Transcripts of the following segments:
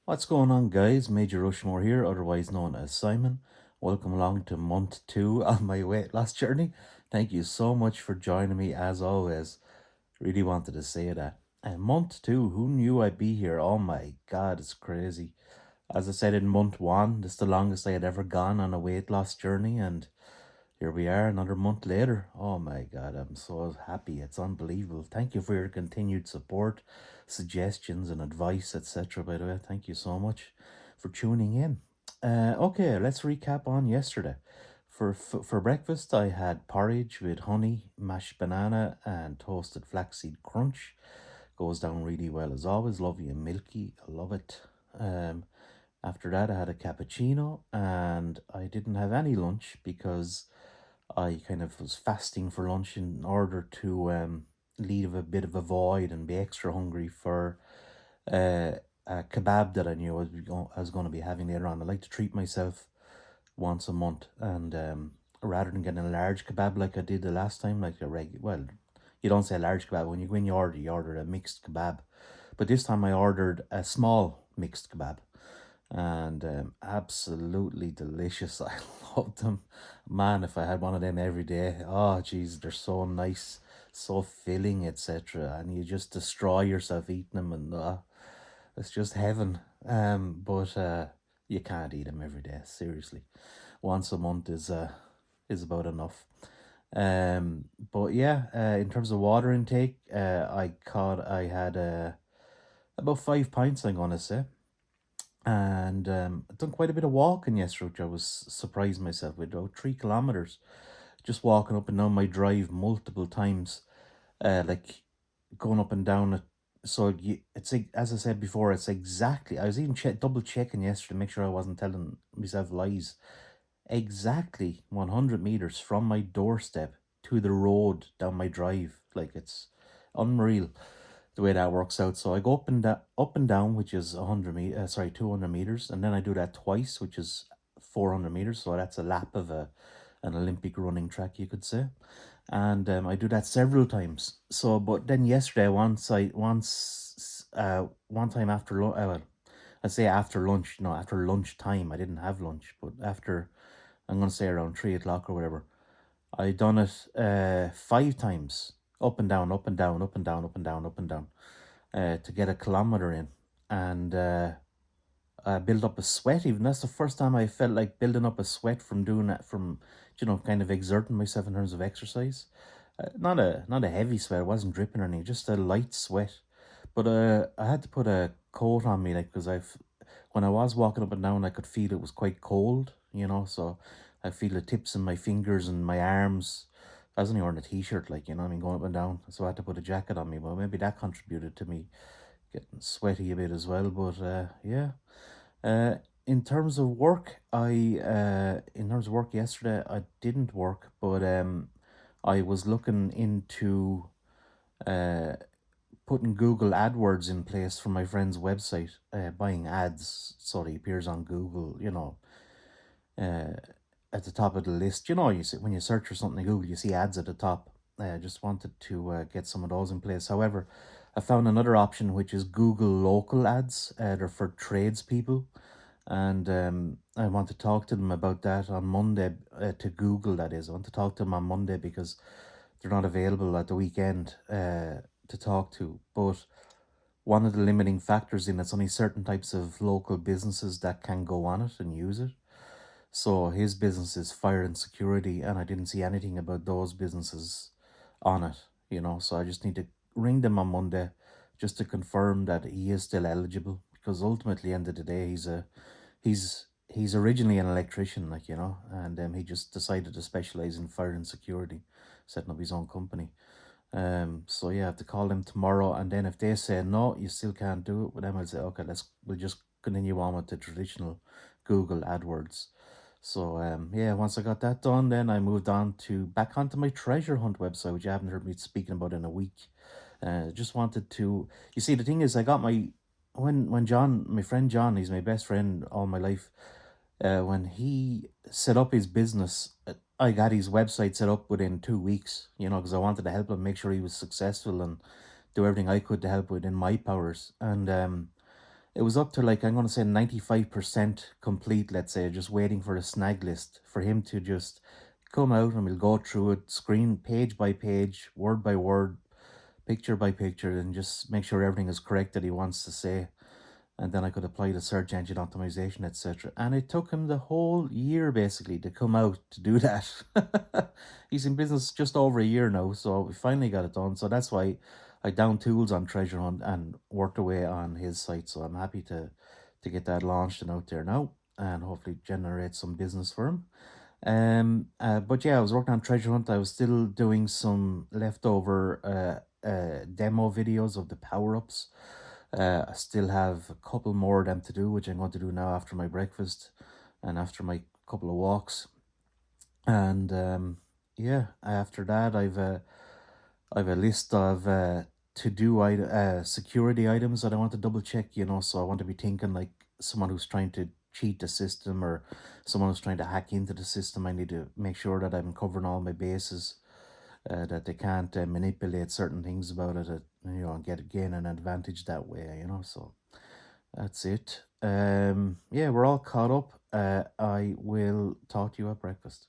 What's going on, guys? MajorRushMore here, otherwise known as Simon. Welcome along to month two on my weight loss journey. Thank you so much for joining me, as always. Really wanted to say that. And month two, who knew I'd be here? Oh my god, it's crazy. As I said in month one, this is the longest I had ever gone on a weight loss journey, and here we are another month later. Oh my god, I'm so happy. It's unbelievable. Thank you for your continued support, suggestions, and advice, etc. By the way, thank you so much for tuning in. Okay, let's recap on yesterday. For breakfast, I had porridge with honey, mashed banana, and toasted flaxseed crunch. Goes down really well as always. Lovely and milky. I love it. Um, After that, I had a cappuccino, and I didn't have any lunch because I kind of was fasting for lunch in order to leave a bit of a void and be extra hungry for uh, a kebab that I knew I was going to be having later on. I like to treat myself once a month, and rather than getting a large kebab like I did the last time, like well, you don't say large kebab when you go in, you order a mixed kebab, but this time I ordered a small mixed kebab, and absolutely delicious. I love them, man. If I had one of them every day, oh geez, they're so nice, so filling, etc. And you just destroy yourself eating them, and it's just heaven. But you can't eat them every day. Seriously, once a month is about enough. But yeah, in terms of water intake, I had about 5 pints. I'm gonna say, and I've done quite a bit of walking yesterday, which I was surprised myself with. About 3 kilometers, just walking up and down my drive multiple times, like going up and down it. So it's like, as I said before, it's exactly. I was even double checking yesterday to make sure I wasn't telling myself lies. Exactly 100 meters from my doorstep to the road down my drive. Like, it's unreal the way that works out. So I go up and down, which is 200 meters, and then I do that twice, which is 400 meters. So that's a lap of an Olympic running track, you could say. And I do that several times. So, but then yesterday, one time after well, I say after lunch, no, after lunchtime. I didn't have lunch, but after, I'm gonna say around 3 o'clock or whatever. I done it 5 times, up and down, up and down, up and down, up and down, up and down, to get a kilometer in, and I build up a sweat. Even that's the first time I felt like building up a sweat from doing that, from kind of exerting myself in terms of exercise. Not a heavy sweat. It wasn't dripping or anything. Just a light sweat. But I had to put a coat on me, like, because when I was walking up and down, I could feel it was quite cold. So I feel the tips in my fingers and my arms. I was only wearing a t-shirt, like, I mean, going up and down. So I had to put a jacket on me. Well, maybe that contributed to me getting sweaty a bit as well. But yeah. Uh, in terms of work, yesterday, I didn't work, but I was looking into uh putting Google AdWords in place for my friend's website, buying ads so that he appears on Google, uh, at the top of the list. You see when you search for something in Google, you see ads at the top. I just wanted to get some of those in place. However, I found another option, which is Google Local Ads. They're for tradespeople, and I want to talk to them about that on Monday. To Google, that is. I want to talk to them on Monday because they're not available at the weekend to talk to. But one of the limiting factors in it's only certain types of local businesses that can go on it and use it. So his business is fire and security, and I didn't see anything about those businesses on it. So I just need to ring them on Monday just to confirm that he is still eligible, because ultimately, end of the day, he's originally an electrician, like, and he just decided to specialize in fire and security, setting up his own company. So yeah, I have to call them tomorrow, and then if they say no, you still can't do it, well, then I'll say, okay, we'll just continue on with the traditional Google AdWords. So yeah, once I got that done, then I moved on to back onto my treasure hunt website, which you haven't heard me speaking about in a week. Just wanted to, you see, the thing is, I got when John, my friend John, he's my best friend all my life. When he set up his business, I got his website set up within 2 weeks, because I wanted to help him make sure he was successful and do everything I could to help within my powers. And it was up to like, I'm going to say 95% complete, let's say, just waiting for a snag list for him to just come out, and we'll go through it, screen page by page, word by word, picture by picture, and just make sure everything is correct that he wants to say. And then I could apply the search engine optimization, etc. And it took him the whole year basically to come out to do that. He's in business just over a year now, so we finally got it done. So that's why I down tools on Treasure Hunt and worked away on his site. So I'm happy to get that launched and out there now, and hopefully generate some business for him. But yeah, I was working on Treasure Hunt. I was still doing some leftover demo videos of the power ups. I still have a couple more of them to do, which I'm going to do now after my breakfast and after my couple of walks. And yeah, after that, I've a list of security items that I want to double check. So I want to be thinking like someone who's trying to cheat the system or someone who's trying to hack into the system. I need to make sure that I'm covering all my bases, that they can't manipulate certain things about it, and gain an advantage that way. So that's it. Yeah, we're all caught up. I will talk to you at breakfast.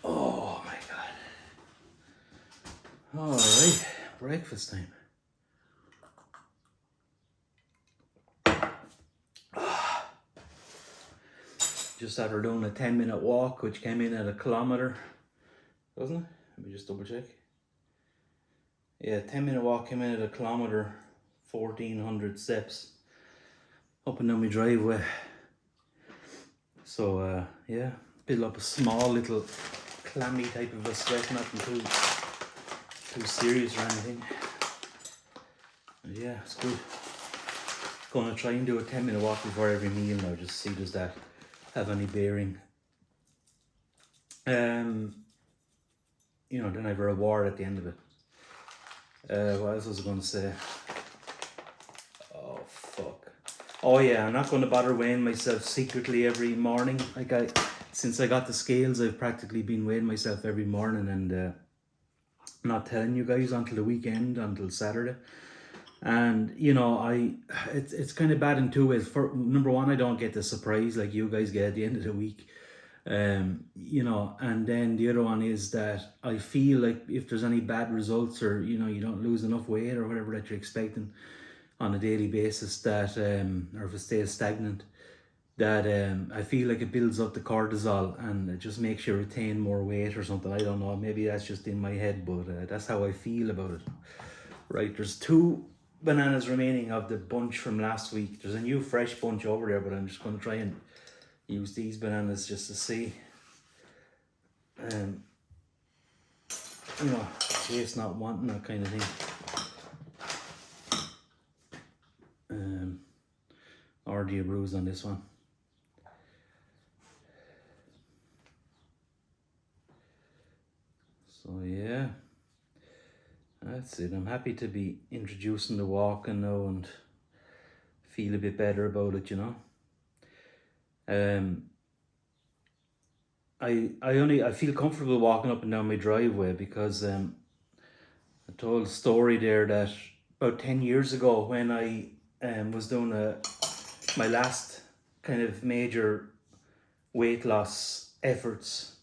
Oh my god. All right, breakfast time. Just after doing a 10-minute walk, which came in at 1 kilometer, doesn't it? Let me just double check. Yeah, 10-minute walk came in at 1 kilometer, 1,400 steps up and down my driveway. So yeah, build up a small little clammy type of a sweat, nothing too serious or anything. And yeah, it's good. Gonna try and do a 10-minute walk before every meal now, just see does that have any bearing. Then I have a reward at the end of it. What else was I gonna say? Oh fuck. Oh yeah, I'm not gonna bother weighing myself secretly every morning. Since I got the scales, I've practically been weighing myself every morning, and not telling you guys until the weekend, until Saturday. And it's kind of bad in two ways. For number one, I don't get the surprise like you guys get at the end of the week. And then the other one is that I feel like if there's any bad results, or you don't lose enough weight or whatever that you're expecting on a daily basis, that or if it stays stagnant, that I feel like it builds up the cortisol and it just makes you retain more weight or something. I don't know, maybe that's just in my head, but that's how I feel about it. Right, there's 2 bananas remaining of the bunch from last week. There's a new fresh bunch over there, but I'm just going to try and use these bananas just to see. Taste not wanting, that kind of thing. RD brews on this one. So yeah, that's it. I'm happy to be introducing the walking now and feel a bit better about it, I feel comfortable walking up and down my driveway because I told a story there that about 10 years ago, when I was doing my last kind of major weight loss efforts,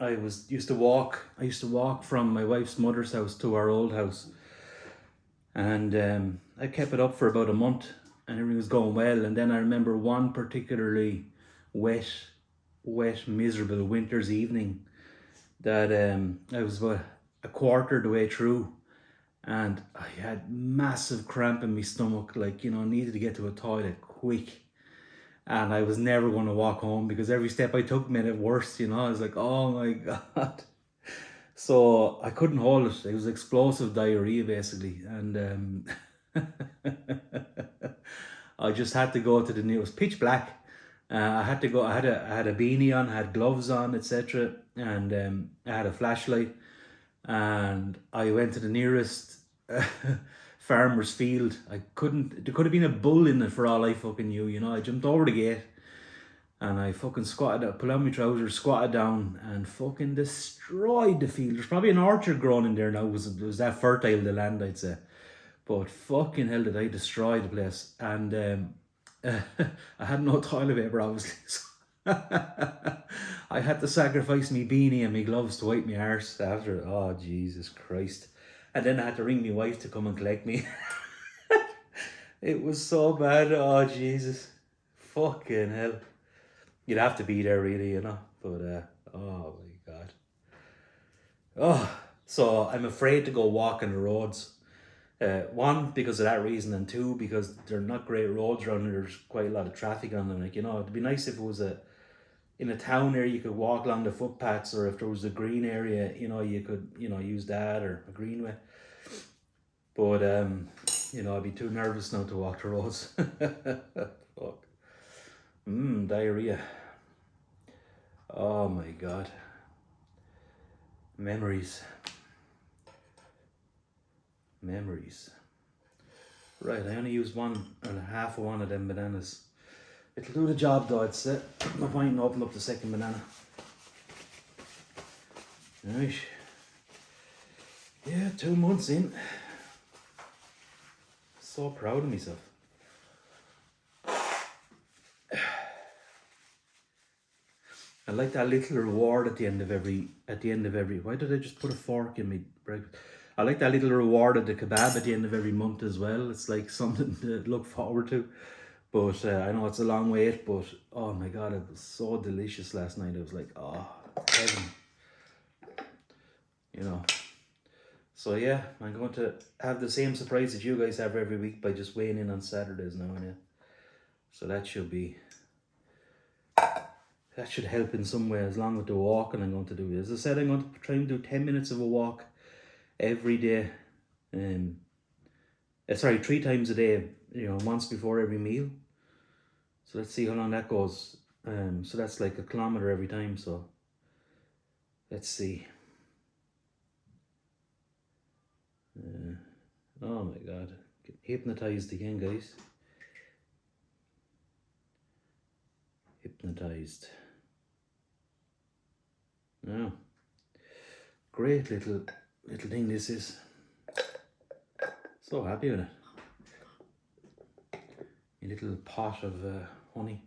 I used to walk from my wife's mother's house to our old house, and I kept it up for about a month, and everything was going well. And then I remember one particularly wet, miserable winter's evening that I was about a quarter of the way through, and I had massive cramp in my stomach, like needed to get to a toilet quick. And I was never going to walk home because every step I took made it worse, I was like, oh my god. So I couldn't hold it. It was explosive diarrhea basically, and I just had to go to it was pitch black, I had to go. I had a beanie on, I had gloves on, etc., and I had a flashlight, and I went to the nearest farmer's field. I couldn't. There could have been a bull in it for all I fucking knew. You know, I jumped over the gate and I fucking squatted, pulled out my trousers, squatted down, and fucking destroyed the field. There's probably an orchard growing in there now. It was that fertile, the land, I'd say. But fucking hell did I destroy the place. And I had no toilet paper, obviously. So I had to sacrifice me beanie and me gloves to wipe my arse after. Oh, Jesus Christ. And then I had to ring my wife to come and collect me. It was so bad. Oh, Jesus. Fucking hell. You'd have to be there, really, you know. But, oh, my God. Oh, so I'm afraid to go walk on the roads. One, because of that reason, and two, because they're not great roads around here. There's quite a lot of traffic on them. Like, you know, it'd be nice if it was in a town area you could walk along the footpaths, or if there was a green area, you know, you could, you know, use that, or a greenway. But, you know, I'd be too nervous now to walk the roads. Fuck. Diarrhea. Oh my God. Memories. Right, I only used 1.5 of one of them bananas. It'll do the job though, I'd say. No point in opening up the second banana. Right. Yeah, 2 months in. So proud of myself. I like that little reward at the end of every, why did I just put a fork in my breakfast? I like that little reward of the kebab at the end of every month as well. It's like something to look forward to. But I know it's a long wait, but oh my God, it was so delicious last night. I was like, oh, heaven. You know. So yeah, I'm going to have the same surprise that you guys have every week by just weighing in on Saturdays now and yeah. So that should help in some way, as long with the walking I'm going to do. As I said, I'm going to try and do 10 minutes of a walk every day. 3 times a day, you know, once before every meal. So let's see how long that goes. So that's like 1 kilometer every time, so let's see. Oh my God, get hypnotized again, guys. Hypnotized. Oh, great little thing this is. So happy with it. A little pot of honey.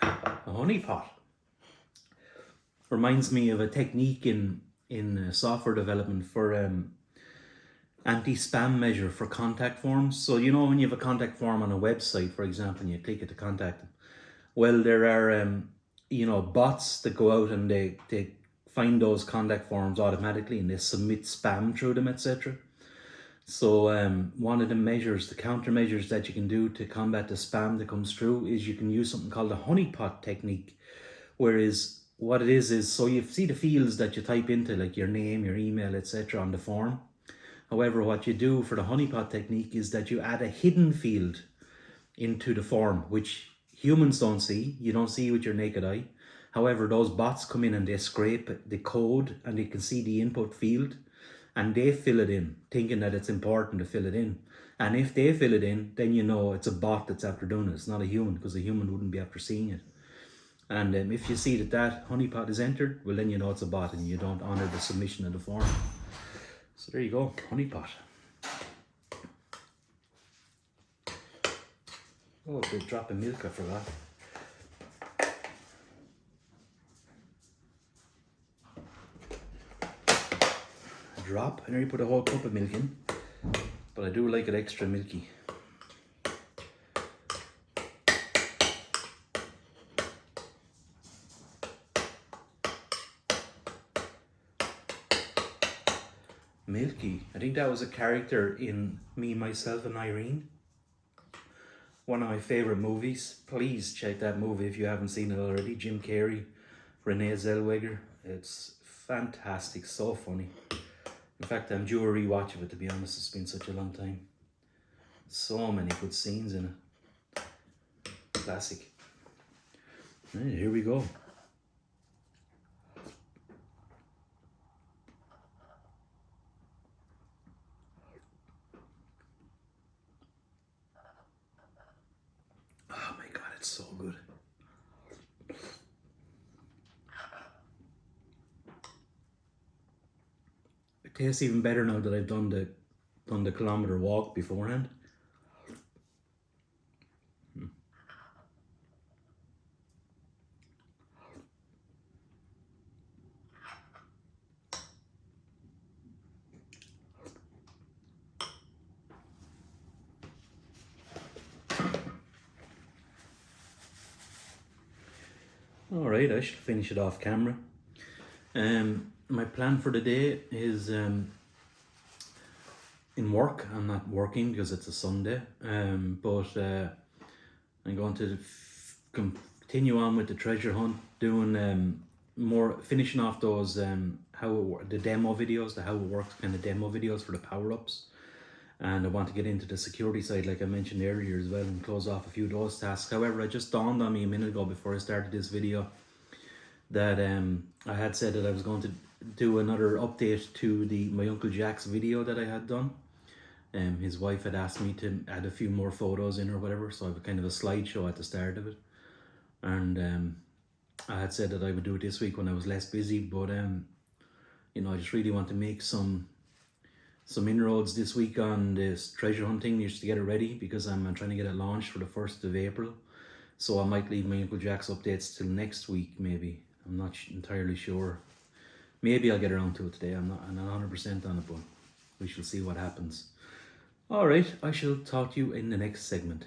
A honey pot. Reminds me of a technique in software development for anti-spam measure for contact forms. So you know when you have a contact form on a website, for example, and you click it to contact them. Well, there are you know, bots that go out and they find those contact forms automatically and they submit spam through them, etc. So one of the measures, the countermeasures that you can do to combat the spam that comes through is you can use something called the honeypot technique. Whereas what it is so you see the fields that you type into, like your name, your email, etc. on the form. However, what you do for the honeypot technique is that you add a hidden field into the form, which humans don't see. You don't see with your naked eye. However, those bots come in and they scrape the code and they can see the input field and they fill it in, thinking that it's important to fill it in. And if they fill it in, then you know it's a bot that's after doing it. It's not a human, because a human wouldn't be after seeing it. And if you see that honeypot is entered, well, then you know it's a bot and you don't honor the submission of the form. So there you go, honeypot. Oh, a big drop of milk, I forgot. A drop, I nearly put a whole cup of milk in, but I do like it extra milky. Milky, I think that was a character in Me, Myself and Irene. One of my favourite movies. Please check that movie if you haven't seen it already. Jim Carrey, Renee Zellweger. It's fantastic, so funny. In fact, I'm due a rewatch of it, to be honest. It's been such a long time. So many good scenes in it. Classic. Right, here we go. Oh my god, it's so good. It tastes even better now that I've done the kilometer walk beforehand. Alright, I should finish it off camera. My plan for the day is in work. I'm not working because it's a Sunday, but I'm going to continue on with the treasure hunt, doing finishing off those the demo videos, the how it works kind of demo videos for the power-ups. And I want to get into the security side like I mentioned earlier as well and close off a few of those tasks. However, it just dawned on me a minute ago before I started this video that I had said that I was going to do another update to my Uncle Jack's video that I had done. His wife had asked me to add a few more photos in or whatever, so I have a kind of a slideshow at the start of it. And I had said that I would do it this week when I was less busy, but you know, I just really want to make some inroads this week on this treasure hunting just to get it ready, because I'm trying to get it launched for the 1st of April. So I might leave my Uncle Jack's updates till next week, maybe. I'm not entirely sure. Maybe I'll get around to it today. I'm not 100% on it, but we shall see what happens. All right, I shall talk to you in the next segment.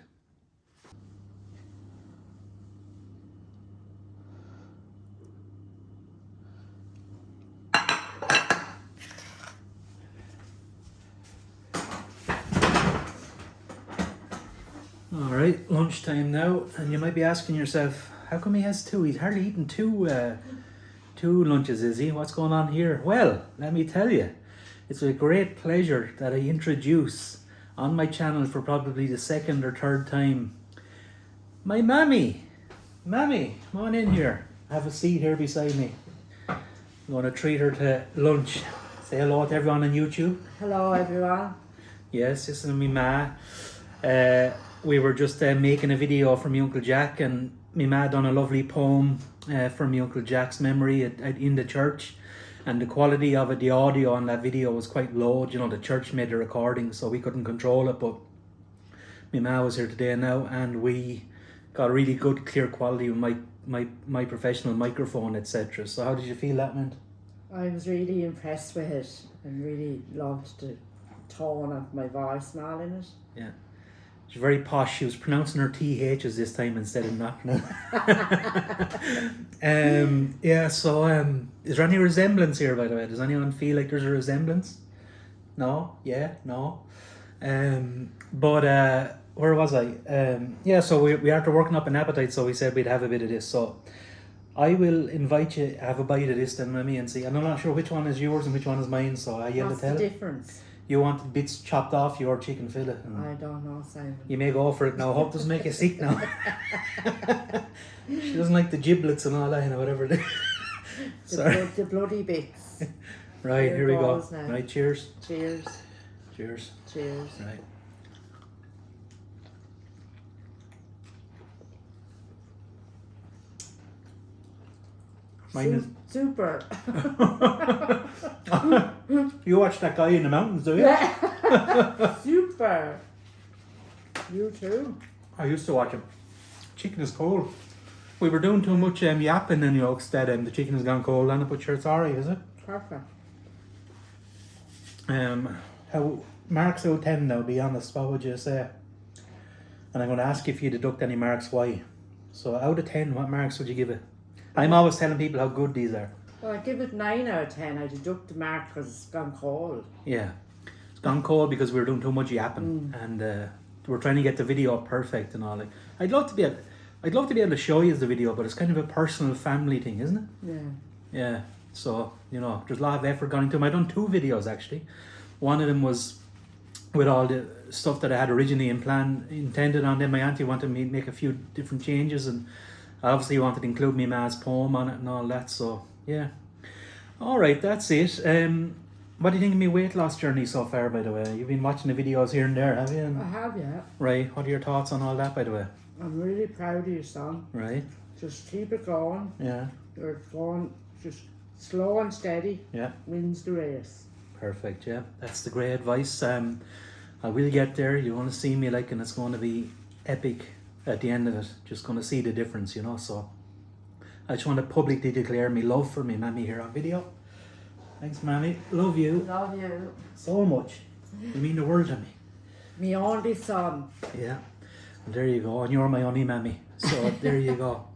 All right, lunchtime now, and you might be asking yourself, how come he has two? He's hardly eaten two lunches, is he? What's going on here? Well, let me tell you, it's a great pleasure that I introduce on my channel for probably the 2nd or 3rd time my Mammy. Mammy, come on in here. Have a seat here beside me. I'm going to treat her to lunch. Say hello to everyone on YouTube. Hello everyone. Yes, this is me ma. We were just making a video for my Uncle Jack, and me ma done a lovely poem for my Uncle Jack's memory in the church, and the quality of it, the audio on that video was quite low. You know, the church made the recording, so we couldn't control it, but my ma was here today now, and we got a really good clear quality with my professional microphone, etc. So how did you feel that went? I was really impressed with it and really loved the tone of my voice and all in it. Yeah. She's very posh. She was pronouncing her THs this time instead of not. Yeah, so is there any resemblance here, by the way? Does anyone feel like there's a resemblance? No? Yeah? No? But where was I? Yeah, so we after working up an appetite, so we said we'd have a bit of this. So I will invite you to have a bite of this then, Mammy, and see. And I'm not sure which one is yours and which one is mine, so I yell to tell. What's the difference? You want bits chopped off your chicken fillet? I don't know, Simon. You may go for it now. Hope doesn't make you sick now. She doesn't like the giblets and all that, you know, whatever. The bloody bits. Right, here we go. Now. Right, cheers. Cheers. Cheers. Cheers. Right. Mine is super. You watch that guy in the mountains, do you? Super. You too. I used to watch him. Chicken is cold. We were doing too much yapping in yolks that the chicken has gone cold on it, but sure it's alright, is it? Perfect. How marks out of 10 now, be honest, what would you say? And I'm going to ask if you deduct any marks, why? So out of 10, what marks would you give it? I'm always telling people how good these are. Well, I give it 9 out of 10. I deduct the mark because it's gone cold. Yeah. It's gone cold because we were doing too much yapping and we're trying to get the video up perfect and all. Like, I'd love to be able to show you the video, but it's kind of a personal family thing, isn't it? Yeah. Yeah. So, you know, there's a lot of effort gone into them. I've done 2 videos actually. One of them was with all the stuff that I had originally intended on. Then my auntie wanted me to make a few different changes, and I obviously wanted to include my ma's poem on it and all that. So yeah. All right, that's it. What do you think of my weight loss journey so far, by the way? You've been watching the videos here and there, have you? I have, yeah. Right. What are your thoughts on all that, by the way? I'm really proud of you, son. Right. Just keep it going. Yeah. You're going just slow and steady. Yeah. Wins the race. Perfect. Yeah. That's the great advice. I will get there. You're going to see me like, and it's going to be epic at the end of it. Just going to see the difference, you know. So I just want to publicly declare my love for me Mammy here on video. Thanks, Mammy. Love you Love you. so much. You mean the world to me. Me only son. Yeah. And there you go. And you're my only Mammy. So there you go.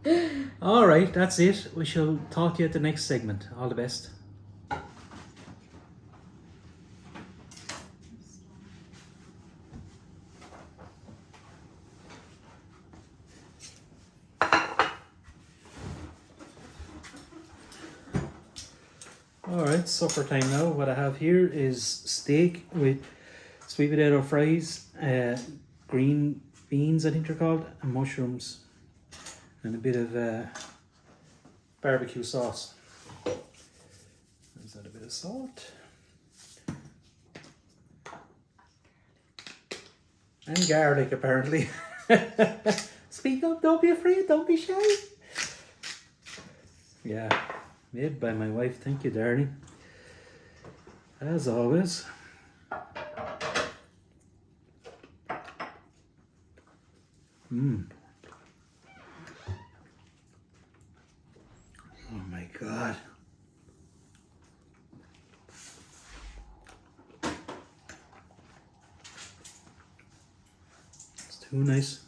All right. That's it. We shall talk to you at the next segment. All the best. Alright, supper time now. What I have here is steak with sweet potato fries, green beans I think they're called, and mushrooms, and a bit of barbecue sauce. There's that a bit of salt. And garlic apparently. Speak up, don't be afraid, don't be shy. Yeah. Made by my wife, thank you, darling. As always. Oh my God. It's too nice.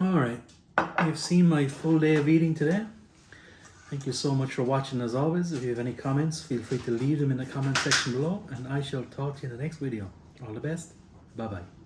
Alright, you've seen my full day of eating today. Thank you so much for watching as always. If you have any comments, feel free to leave them in the comment section below, and I shall talk to you in the next video. All the best. Bye bye.